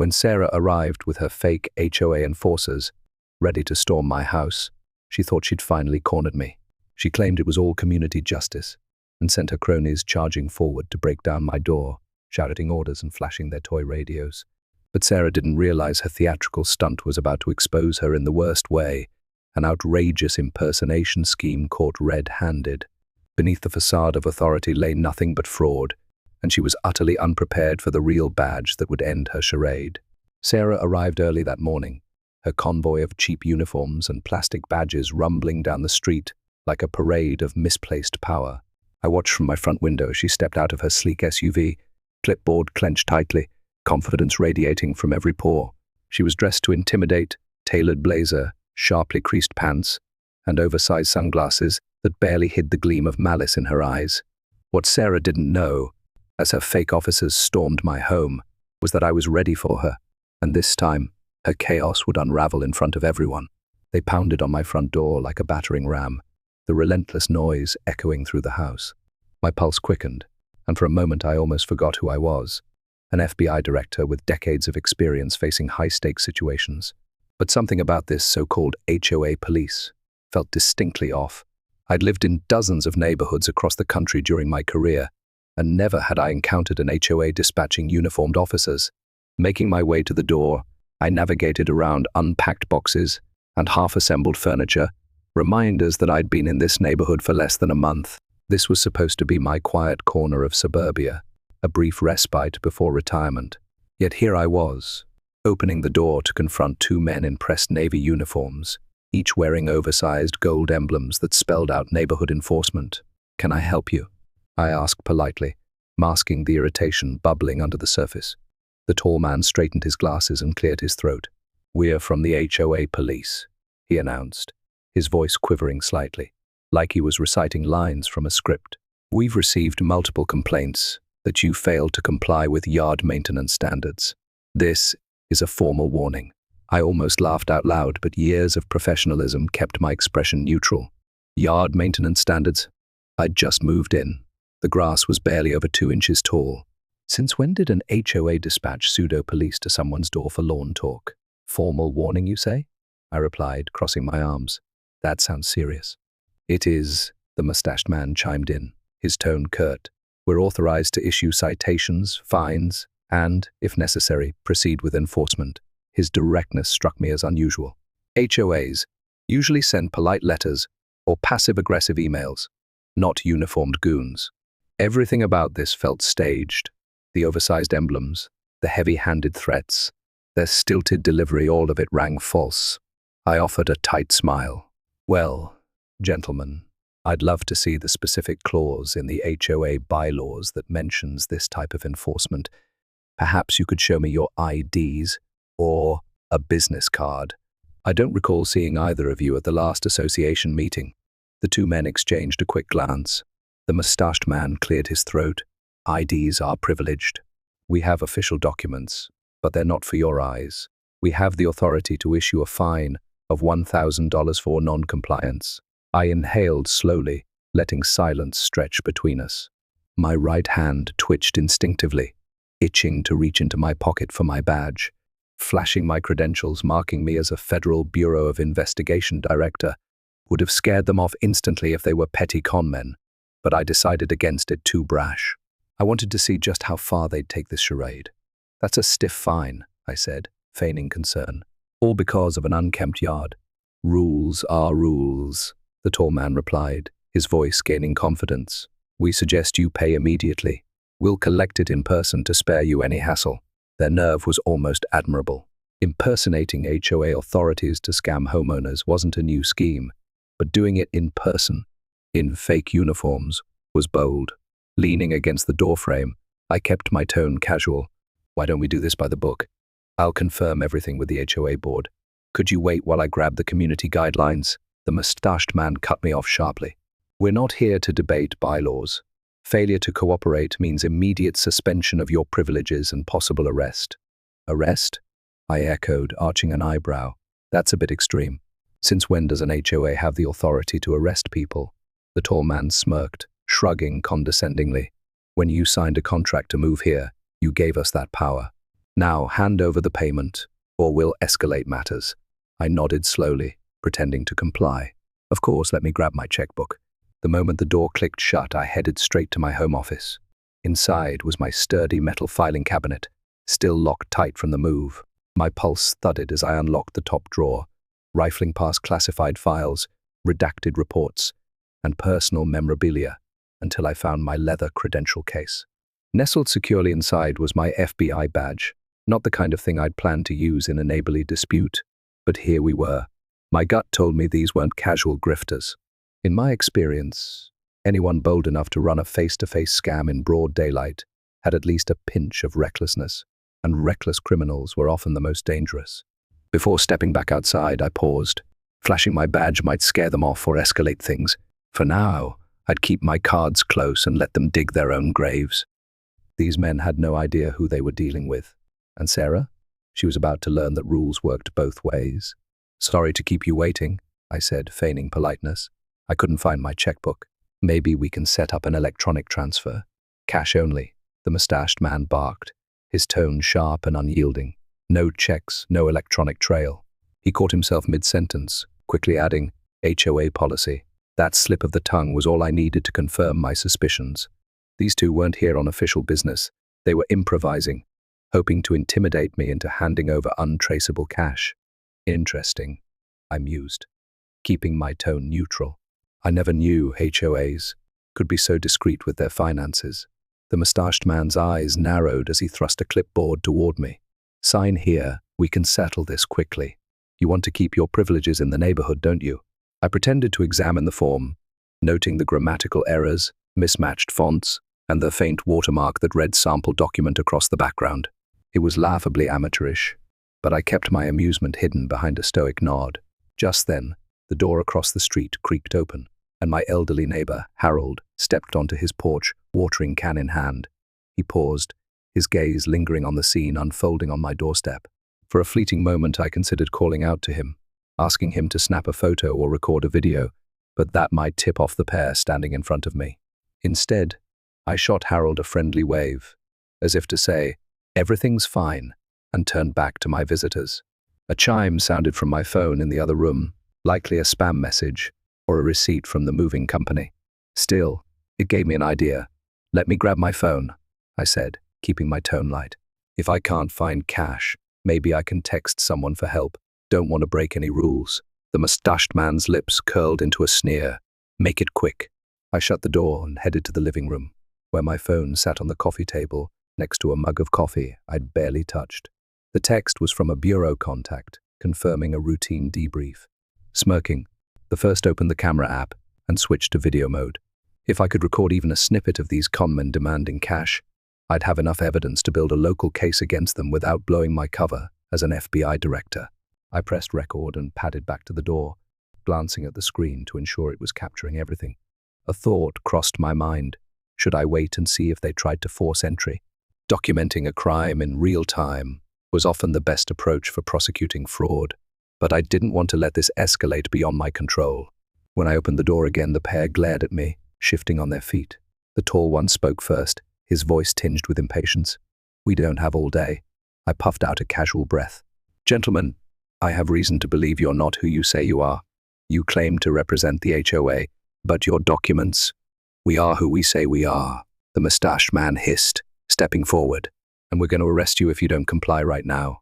When Sarah arrived with her fake HOA enforcers, ready to storm my house, she thought she'd finally cornered me. She claimed it was all community justice and sent her cronies charging forward to break down my door, shouting orders and flashing their toy radios. But Sarah didn't realize her theatrical stunt was about to expose her in the worst way, an outrageous impersonation scheme caught red-handed. Beneath the facade of authority lay nothing but fraud, and she was utterly unprepared for the real badge that would end her charade. Sarah arrived early that morning, her convoy of cheap uniforms and plastic badges rumbling down the street like a parade of misplaced power. I watched from my front window as she stepped out of her sleek SUV, clipboard clenched tightly, confidence radiating from every pore. She was dressed to intimidate, tailored blazer, sharply creased pants, and oversized sunglasses that barely hid the gleam of malice in her eyes. What Sarah didn't know, as her fake officers stormed my home, was that I was ready for her, and this time, her chaos would unravel in front of everyone. They pounded on my front door like a battering ram, the relentless noise echoing through the house. My pulse quickened, and for a moment I almost forgot who I was, an FBI director with decades of experience facing high-stakes situations. But something about this so-called HOA police felt distinctly off. I'd lived in dozens of neighborhoods across the country during my career, and never had I encountered an HOA dispatching uniformed officers. Making my way to the door, I navigated around unpacked boxes and half-assembled furniture, reminders that I'd been in this neighborhood for less than a month. This was supposed to be my quiet corner of suburbia, a brief respite before retirement. Yet here I was, opening the door to confront two men in pressed Navy uniforms, each wearing oversized gold emblems that spelled out neighborhood enforcement. "Can I help you?" I asked politely, masking the irritation bubbling under the surface. The tall man straightened his glasses and cleared his throat. "We're from the HOA police," he announced, his voice quivering slightly, like he was reciting lines from a script. "We've received multiple complaints that you failed to comply with yard maintenance standards. This is a formal warning." I almost laughed out loud, but years of professionalism kept my expression neutral. Yard maintenance standards? I'd just moved in. The grass was barely over 2 inches tall. Since when did an HOA dispatch pseudo-police to someone's door for lawn talk? "Formal warning, you say?" I replied, crossing my arms. "That sounds serious." "It is," the mustached man chimed in, his tone curt. "We're authorized to issue citations, fines, and, if necessary, proceed with enforcement." His directness struck me as unusual. HOAs usually send polite letters or passive-aggressive emails, not uniformed goons. Everything about this felt staged. The oversized emblems, the heavy-handed threats, their stilted delivery, all of it rang false. I offered a tight smile. "Well, gentlemen, I'd love to see the specific clause in the HOA bylaws that mentions this type of enforcement. Perhaps you could show me your IDs or a business card. I don't recall seeing either of you at the last association meeting." The two men exchanged a quick glance. The mustached man cleared his throat. "IDs are privileged. We have official documents, but they're not for your eyes. We have the authority to issue a fine of $1,000 for non-compliance." I inhaled slowly, letting silence stretch between us. My right hand twitched instinctively, itching to reach into my pocket for my badge. Flashing my credentials marking me as a Federal Bureau of Investigation director would have scared them off instantly if they were petty conmen, but I decided against it, too brash. I wanted to see just how far they'd take this charade. "That's a stiff fine," I said, feigning concern. "All because of an unkempt yard." "Rules are rules," the tall man replied, his voice gaining confidence. "We suggest you pay immediately. We'll collect it in person to spare you any hassle." Their nerve was almost admirable. Impersonating HOA authorities to scam homeowners wasn't a new scheme, but doing it in person, in fake uniforms, was bold. Leaning against the doorframe, I kept my tone casual. "Why don't we do this by the book? I'll confirm everything with the HOA board. Could you wait while I grab the community guidelines?" The mustached man cut me off sharply. "We're not here to debate bylaws. Failure to cooperate means immediate suspension of your privileges and possible arrest." "Arrest?" I echoed, arching an eyebrow. "That's a bit extreme. Since when does an HOA have the authority to arrest people?" The tall man smirked, shrugging condescendingly. "When you signed a contract to move here, you gave us that power. Now hand over the payment, or we'll escalate matters. I nodded slowly, pretending to comply. Of course, let me grab my checkbook. The moment the door clicked shut, I headed straight to my home office. Inside was my sturdy metal filing cabinet, still locked tight from the move. My pulse thudded as I unlocked the top drawer, rifling past classified files, redacted reports, and personal memorabilia until I found my leather credential case. Nestled securely inside was my FBI badge, not the kind of thing I'd planned to use in a neighborly dispute, but here we were. My gut told me these weren't casual grifters. In my experience, anyone bold enough to run a face-to-face scam in broad daylight had at least a pinch of recklessness, and reckless criminals were often the most dangerous. Before stepping back outside, I paused. Flashing my badge might scare them off or escalate things. For now, I'd keep my cards close and let them dig their own graves. These men had no idea who they were dealing with. And Sarah? She was about to learn that rules worked both ways. "Sorry to keep you waiting," I said, feigning politeness. "I couldn't find my checkbook. Maybe we can set up an electronic transfer. Cash only," the mustached man barked, his tone sharp and unyielding. "No checks, no electronic trail." He caught himself mid-sentence, quickly adding, "HOA policy." That slip of the tongue was all I needed to confirm my suspicions. These two weren't here on official business. They were improvising, hoping to intimidate me into handing over untraceable cash. Interesting, I mused, keeping my tone neutral. I never knew HOAs could be so discreet with their finances. The mustached man's eyes narrowed as he thrust a clipboard toward me. "Sign here, we can settle this quickly. You want to keep your privileges in the neighborhood, don't you?" I pretended to examine the form, noting the grammatical errors, mismatched fonts, and the faint watermark that read sample document across the background. It was laughably amateurish, but I kept my amusement hidden behind a stoic nod. Just then, the door across the street creaked open, and my elderly neighbor, Harold, stepped onto his porch, watering can in hand. He paused, his gaze lingering on the scene unfolding on my doorstep. For a fleeting moment, I considered calling out to him, asking him to snap a photo or record a video, but that might tip off the pair standing in front of me. Instead, I shot Harold a friendly wave, as if to say, "Everything's fine," and turned back to my visitors. A chime sounded from my phone in the other room, likely a spam message or a receipt from the moving company. Still, it gave me an idea. "Let me grab my phone," I said, keeping my tone light. "If I can't find cash, maybe I can text someone for help. Don't want to break any rules." The mustached man's lips curled into a sneer. "Make it quick." I shut the door and headed to the living room, where my phone sat on the coffee table next to a mug of coffee I'd barely touched. The text was from a bureau contact, confirming a routine debrief. Smirking, the first opened the camera app and switched to video mode. If I could record even a snippet of these conmen demanding cash, I'd have enough evidence to build a local case against them without blowing my cover as an FBI director. I pressed record and padded back to the door, glancing at the screen to ensure it was capturing everything. A thought crossed my mind. Should I wait and see if they tried to force entry? Documenting a crime in real time was often the best approach for prosecuting fraud, but I didn't want to let this escalate beyond my control. When I opened the door again, the pair glared at me, shifting on their feet. The tall one spoke first, his voice tinged with impatience. "We don't have all day." I puffed out a casual breath. "Gentlemen, I have reason to believe you're not who you say you are. You claim to represent the HOA, but your documents—" "We are who we say we are," the mustached man hissed, stepping forward. "And we're going to arrest you if you don't comply right now."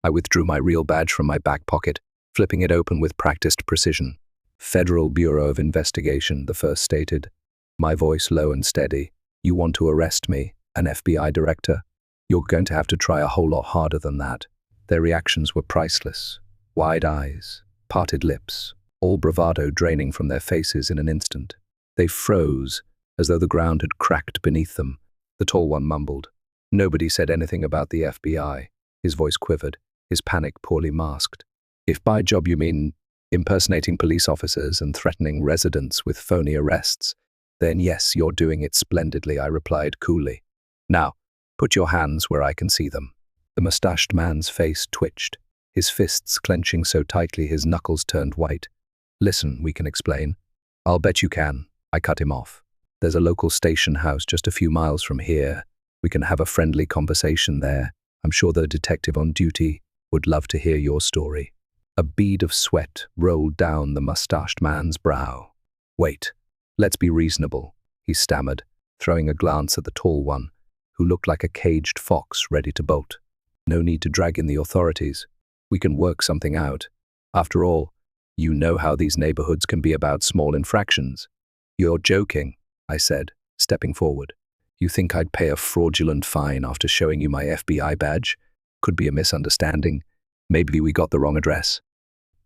I withdrew my real badge from my back pocket, flipping it open with practiced precision. "Federal Bureau of Investigation," the first stated, my voice low and steady. "You want to arrest me, an FBI director? You're going to have to try a whole lot harder than that." Their reactions were priceless. Wide eyes, parted lips, all bravado draining from their faces in an instant. They froze, as though the ground had cracked beneath them. The tall one mumbled. Nobody said anything about the FBI. His voice quivered, his panic poorly masked. "If by job you mean impersonating police officers and threatening residents with phony arrests, then yes, you're doing it splendidly," I replied coolly. "Now, put your hands where I can see them." The mustached man's face twitched, his fists clenching so tightly his knuckles turned white. "Listen, we can explain." "I'll bet you can," I cut him off. "There's a local station house just a few miles from here. We can have a friendly conversation there. I'm sure the detective on duty would love to hear your story. A bead of sweat rolled down the mustached man's brow. Wait, let's be reasonable, he stammered, throwing a glance at the tall one, who looked like a caged fox ready to bolt. No need to drag in the authorities. We can work something out. After all, you know how these neighborhoods can be about small infractions. You're joking, I said, stepping forward. You think I'd pay a fraudulent fine after showing you my FBI badge? Could be a misunderstanding. Maybe we got the wrong address.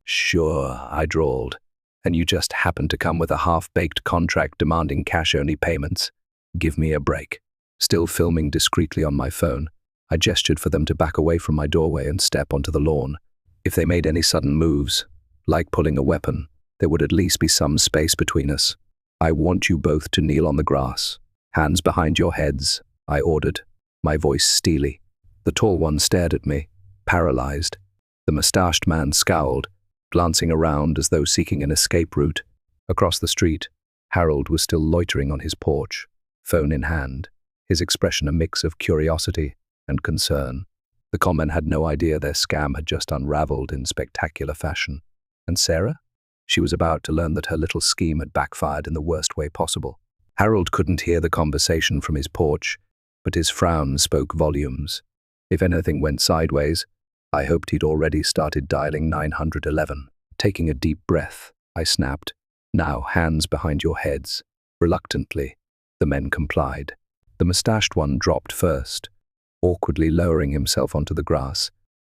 Sure, I drawled. And you just happened to come with a half-baked contract demanding cash-only payments. Give me a break. Still filming discreetly on my phone, I gestured for them to back away from my doorway and step onto the lawn. If they made any sudden moves, like pulling a weapon, there would at least be some space between us. I want you both to kneel on the grass. Hands behind your heads, I ordered, my voice steely. The tall one stared at me, paralyzed. The mustached man scowled, glancing around as though seeking an escape route. Across the street, Harold was still loitering on his porch, phone in hand, his expression a mix of curiosity and concern. The conmen had no idea their scam had just unraveled in spectacular fashion. And Sarah? She was about to learn that her little scheme had backfired in the worst way possible. Harold couldn't hear the conversation from his porch, but his frown spoke volumes. If anything went sideways, I hoped he'd already started dialing 911. Taking a deep breath, I snapped, "Now, hands behind your heads." Reluctantly, the men complied. The mustached one dropped first, awkwardly lowering himself onto the grass,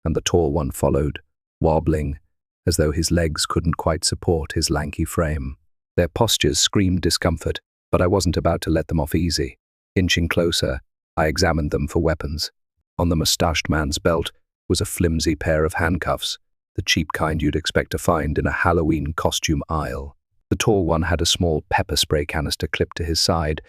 and the tall one followed, wobbling, as though his legs couldn't quite support his lanky frame. Their postures screamed discomfort, but I wasn't about to let them off easy. Inching closer, I examined them for weapons. On the mustached man's belt was a flimsy pair of handcuffs, the cheap kind you'd expect to find in a Halloween costume aisle. The tall one had a small pepper spray canister clipped to his side,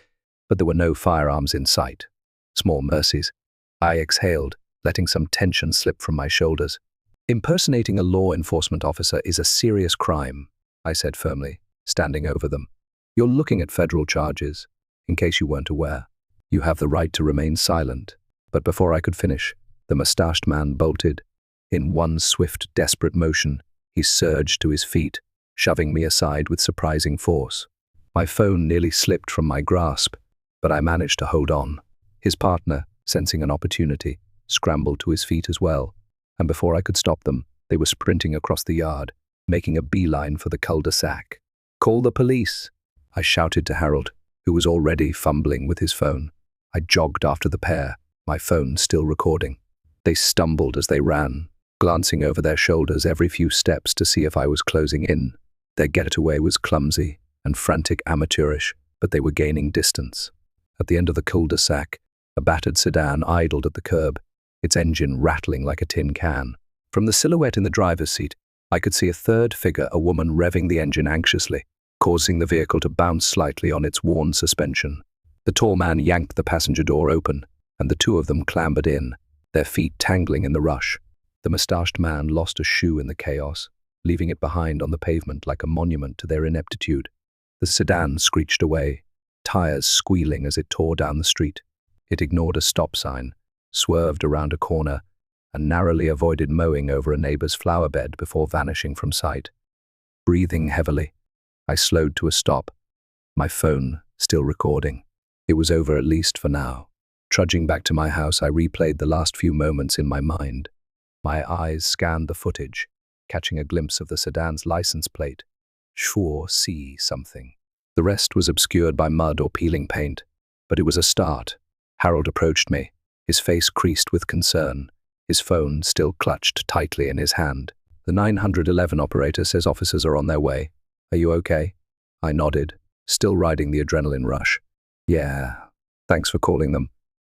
but there were no firearms in sight. Small mercies. I exhaled, letting some tension slip from my shoulders. Impersonating a law enforcement officer is a serious crime, I said firmly, standing over them. You're looking at federal charges, in case you weren't aware. You have the right to remain silent. But before I could finish, the mustached man bolted. In one swift, desperate motion, he surged to his feet, shoving me aside with surprising force. My phone nearly slipped from my grasp, but I managed to hold on. His partner, sensing an opportunity, scrambled to his feet as well, and before I could stop them, they were sprinting across the yard, making a beeline for the cul-de-sac. "Call the police," I shouted to Harold, who was already fumbling with his phone. I jogged after the pair, my phone still recording. They stumbled as they ran, glancing over their shoulders every few steps to see if I was closing in. Their getaway was clumsy and frantic amateurish, but they were gaining distance. At the end of the cul-de-sac, a battered sedan idled at the curb, its engine rattling like a tin can. From the silhouette in the driver's seat, I could see a third figure, a woman revving the engine anxiously, causing the vehicle to bounce slightly on its worn suspension. The tall man yanked the passenger door open, and the two of them clambered in, their feet tangling in the rush. The mustached man lost a shoe in the chaos, leaving it behind on the pavement like a monument to their ineptitude. The sedan screeched away, tires squealing as it tore down the street. It ignored a stop sign, swerved around a corner, and narrowly avoided mowing over a neighbor's flower bed before vanishing from sight. Breathing heavily, I slowed to a stop, my phone still recording. It was over at least for now. Trudging back to my house, I replayed the last few moments in my mind. My eyes scanned the footage, catching a glimpse of the sedan's license plate. Sure, see something. The rest was obscured by mud or peeling paint, but it was a start. Harold approached me, his face creased with concern, his phone still clutched tightly in his hand. "The 911 operator says officers are on their way. Are you okay?" I nodded, still riding the adrenaline rush. "Yeah, thanks for calling them.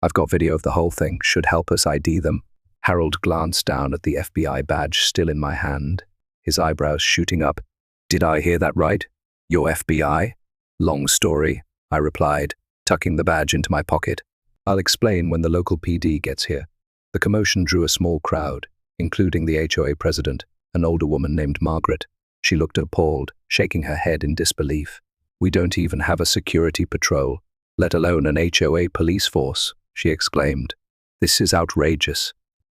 I've got video of the whole thing, should help us ID them." Harold glanced down at the FBI badge still in my hand, his eyebrows shooting up. "Did I hear that right? You're FBI?" "Long story," I replied, tucking the badge into my pocket. "I'll explain when the local PD gets here." The commotion drew a small crowd, including the HOA president, an older woman named Margaret. She looked appalled, shaking her head in disbelief. "We don't even have a security patrol, let alone an HOA police force," she exclaimed. "This is outrageous.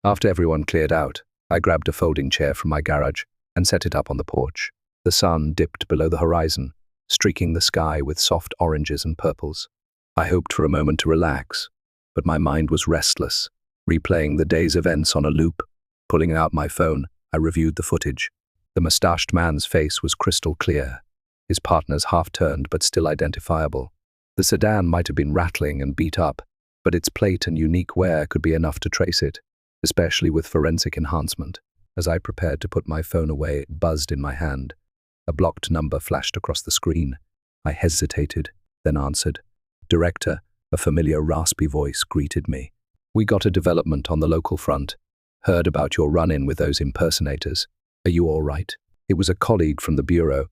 After everyone cleared out, I grabbed a folding chair from my garage and set it up on the porch. The sun dipped below the horizon, streaking the sky with soft oranges and purples. I hoped for a moment to relax, but my mind was restless, replaying the day's events on a loop. Pulling out my phone, I reviewed the footage. The mustached man's face was crystal clear, his partner's half-turned but still identifiable. The sedan might have been rattling and beat up, but its plate and unique wear could be enough to trace it, especially with forensic enhancement. As I prepared to put my phone away, it buzzed in my hand. A blocked number flashed across the screen. I hesitated, then answered. "Director," a familiar raspy voice greeted me. "We got a development on the local front. Heard about your run-in with those impersonators. Are you all right?" It was a colleague from the bureau,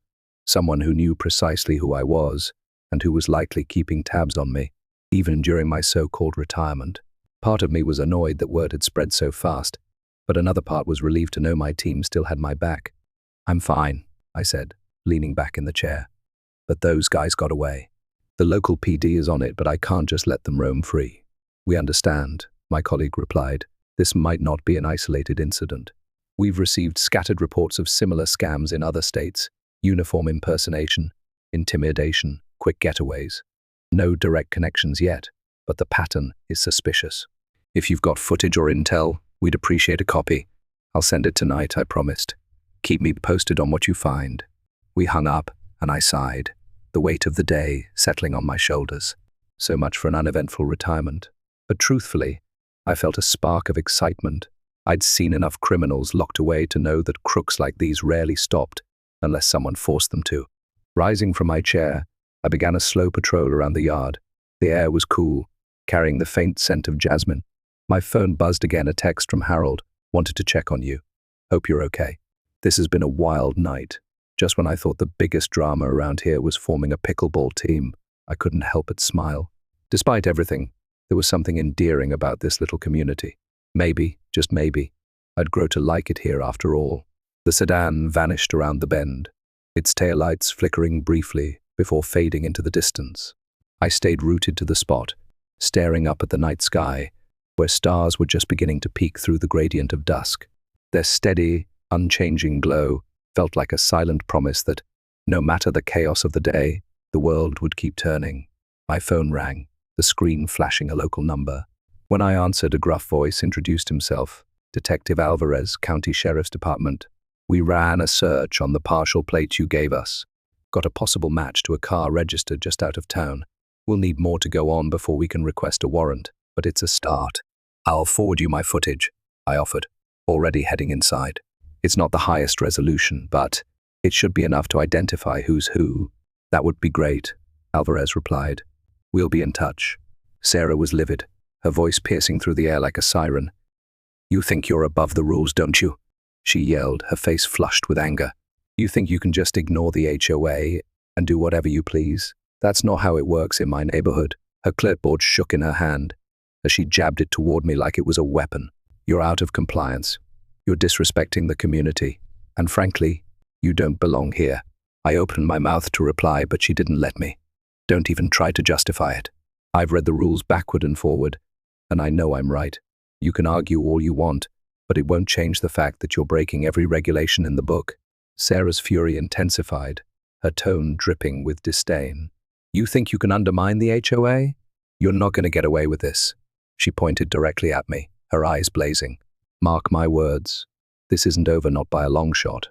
someone who knew precisely who I was, and who was likely keeping tabs on me, even during my so-called retirement. Part of me was annoyed that word had spread so fast, but another part was relieved to know my team still had my back. "I'm fine," I said, leaning back in the chair. "But those guys got away. The local PD is on it, but I can't just let them roam free." "We understand," my colleague replied. "This might not be an isolated incident. We've received scattered reports of similar scams in other states: uniform impersonation, intimidation, quick getaways. No direct connections yet, but the pattern is suspicious. If you've got footage or intel, we'd appreciate a copy. I'll send it tonight, I promised. Keep me posted on what you find." We hung up, and I sighed, the weight of the day settling on my shoulders. So much for an uneventful retirement. But truthfully, I felt a spark of excitement. I'd seen enough criminals locked away to know that crooks like these rarely stopped, unless someone forced them to. Rising from my chair, I began a slow patrol around the yard. The air was cool, carrying the faint scent of jasmine. My phone buzzed again, a text from Harold. "Wanted to check on you. Hope you're okay. This has been a wild night." Just when I thought the biggest drama around here was forming a pickleball team, I couldn't help but smile. Despite everything, there was something endearing about this little community. Maybe, just maybe, I'd grow to like it here after all. The sedan vanished around the bend, its taillights flickering briefly before fading into the distance. I stayed rooted to the spot, staring up at the night sky, where stars were just beginning to peek through the gradient of dusk. Their steady, unchanging glow felt like a silent promise that, no matter the chaos of the day, the world would keep turning. My phone rang, the screen flashing a local number. When I answered, a gruff voice introduced himself. "Detective Alvarez, County Sheriff's Department. We ran a search on the partial plate you gave us. Got a possible match to a car registered just out of town. We'll need more to go on before we can request a warrant, but it's a start." "I'll forward you my footage," I offered, already heading inside. "It's not the highest resolution, but it should be enough to identify who's who." "That would be great," Alvarez replied. "We'll be in touch." Sarah was livid, her voice piercing through the air like a siren. "You think you're above the rules, don't you?" she yelled, her face flushed with anger. "You think you can just ignore the HOA and do whatever you please? That's not how it works in my neighborhood." Her clipboard shook in her hand as she jabbed it toward me like it was a weapon. "You're out of compliance. You're disrespecting the community. And frankly, you don't belong here." I opened my mouth to reply, but she didn't let me. "Don't even try to justify it. I've read the rules backward and forward, and I know I'm right. You can argue all you want, but it won't change the fact that you're breaking every regulation in the book." Sarah's fury intensified, her tone dripping with disdain. "You think you can undermine the HOA? You're not going to get away with this." She pointed directly at me, her eyes blazing. "Mark my words. This isn't over, not by a long shot.